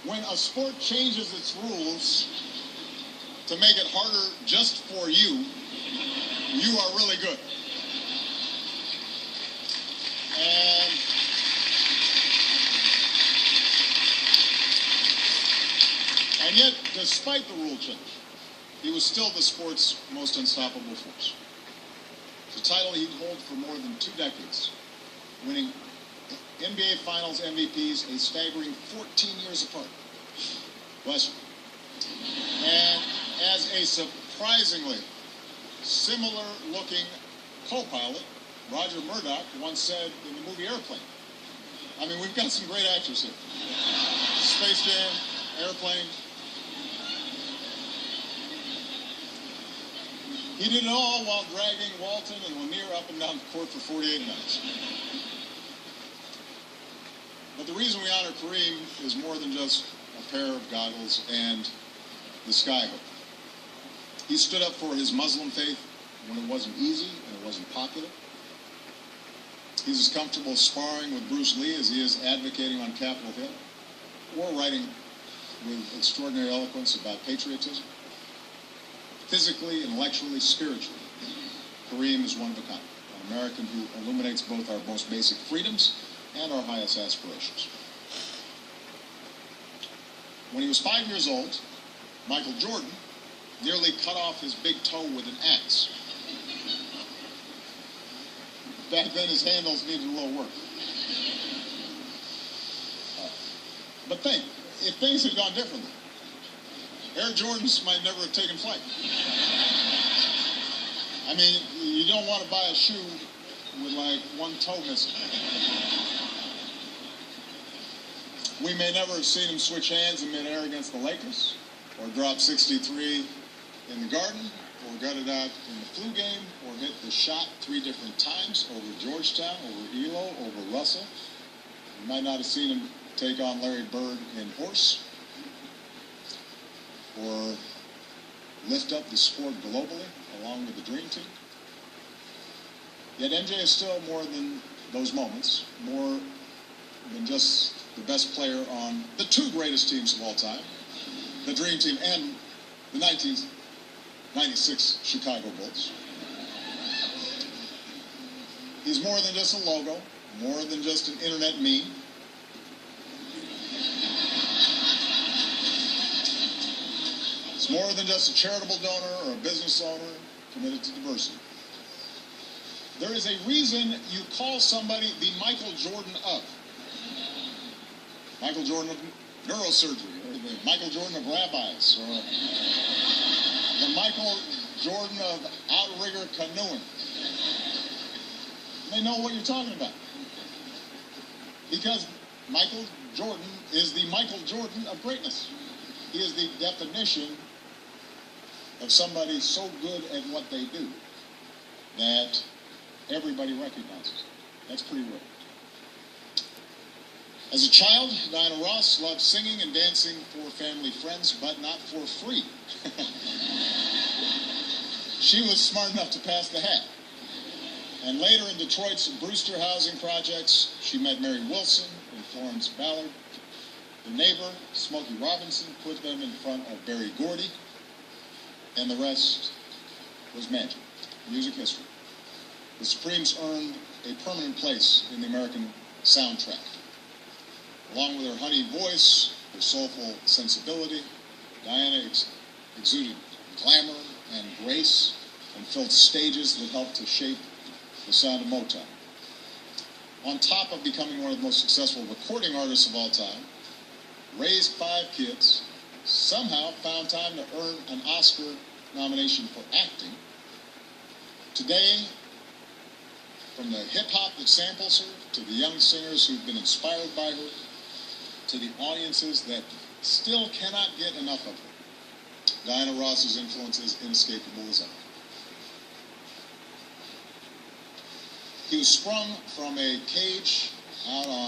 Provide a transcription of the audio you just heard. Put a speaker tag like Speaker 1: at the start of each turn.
Speaker 1: When a sport changes its rules to make it harder just for you, you are really good. And yet, despite the rule change, he was still the sport's most unstoppable force. It's a title he'd hold for more than 2 decades, winning NBA Finals MVPs a staggering 14 years apart. Bless him. And as a surprisingly similar-looking co-pilot, Roger Murdoch once said in the movie Airplane. I mean, we've got some great actors here. Space Jam, Airplane. He did it all while dragging Walton and Lanier up and down the court for 48 minutes. But the reason we honor Kareem is more than just a pair of goggles and the skyhook. He stood up for his Muslim faith when it wasn't easy and it wasn't popular. He's as comfortable sparring with Bruce Lee as he is advocating on Capitol Hill or writing with extraordinary eloquence about patriotism. Physically, intellectually, spiritually, Kareem is one of a kind, an American who illuminates both our most basic freedoms and our highest aspirations. When he was 5 years old, Michael Jordan nearly cut off his big toe with an axe. Back then, his handles needed a little work. But think, if things had gone differently, Air Jordans might never have taken flight. I mean, you don't want to buy a shoe with like one toe missing. We may never have seen him switch hands in midair against the Lakers, or drop 63 in the Garden, or gut it out in the flu game, or hit the shot 3 different times over Georgetown, over Elo, over Russell. We might not have seen him take on Larry Bird in horse, or lift up the sport globally along with the Dream Team. Yet MJ is still more than those moments, more than just the best player on the 2 greatest teams of all time, the Dream Team and the 1996 Chicago Bulls. He's more than just a logo, more than just an internet meme. It's more than just a charitable donor or a business owner committed to diversity. There is a reason you call somebody the Michael Jordan of. Michael Jordan of neurosurgery, or the Michael Jordan of rabbis, or the Michael Jordan of outrigger canoeing. They know what you're talking about. Because Michael Jordan is the Michael Jordan of greatness. He is the definition of somebody so good at what they do that everybody recognizes. That's pretty rare. As a child, Diana Ross loved singing and dancing for family friends, but not for free. She was smart enough to pass the hat. And later in Detroit's Brewster housing projects, she met Mary Wilson and Florence Ballard. The neighbor, Smokey Robinson, put them in front of Berry Gordy, and the rest was magic, music history. The Supremes earned a permanent place in the American soundtrack. Along with her honey voice, her soulful sensibility, Diana exuded glamour and grace and filled stages that helped to shape the sound of Motown. On top of becoming one of the most successful recording artists of all time, raised 5 kids, somehow found time to earn an Oscar nomination for acting. Today, from the hip-hop that samples her, to the young singers who've been inspired by her, to the audiences that still cannot get enough of her, Diana Ross's influence is inescapable as ever. He was sprung from a cage out on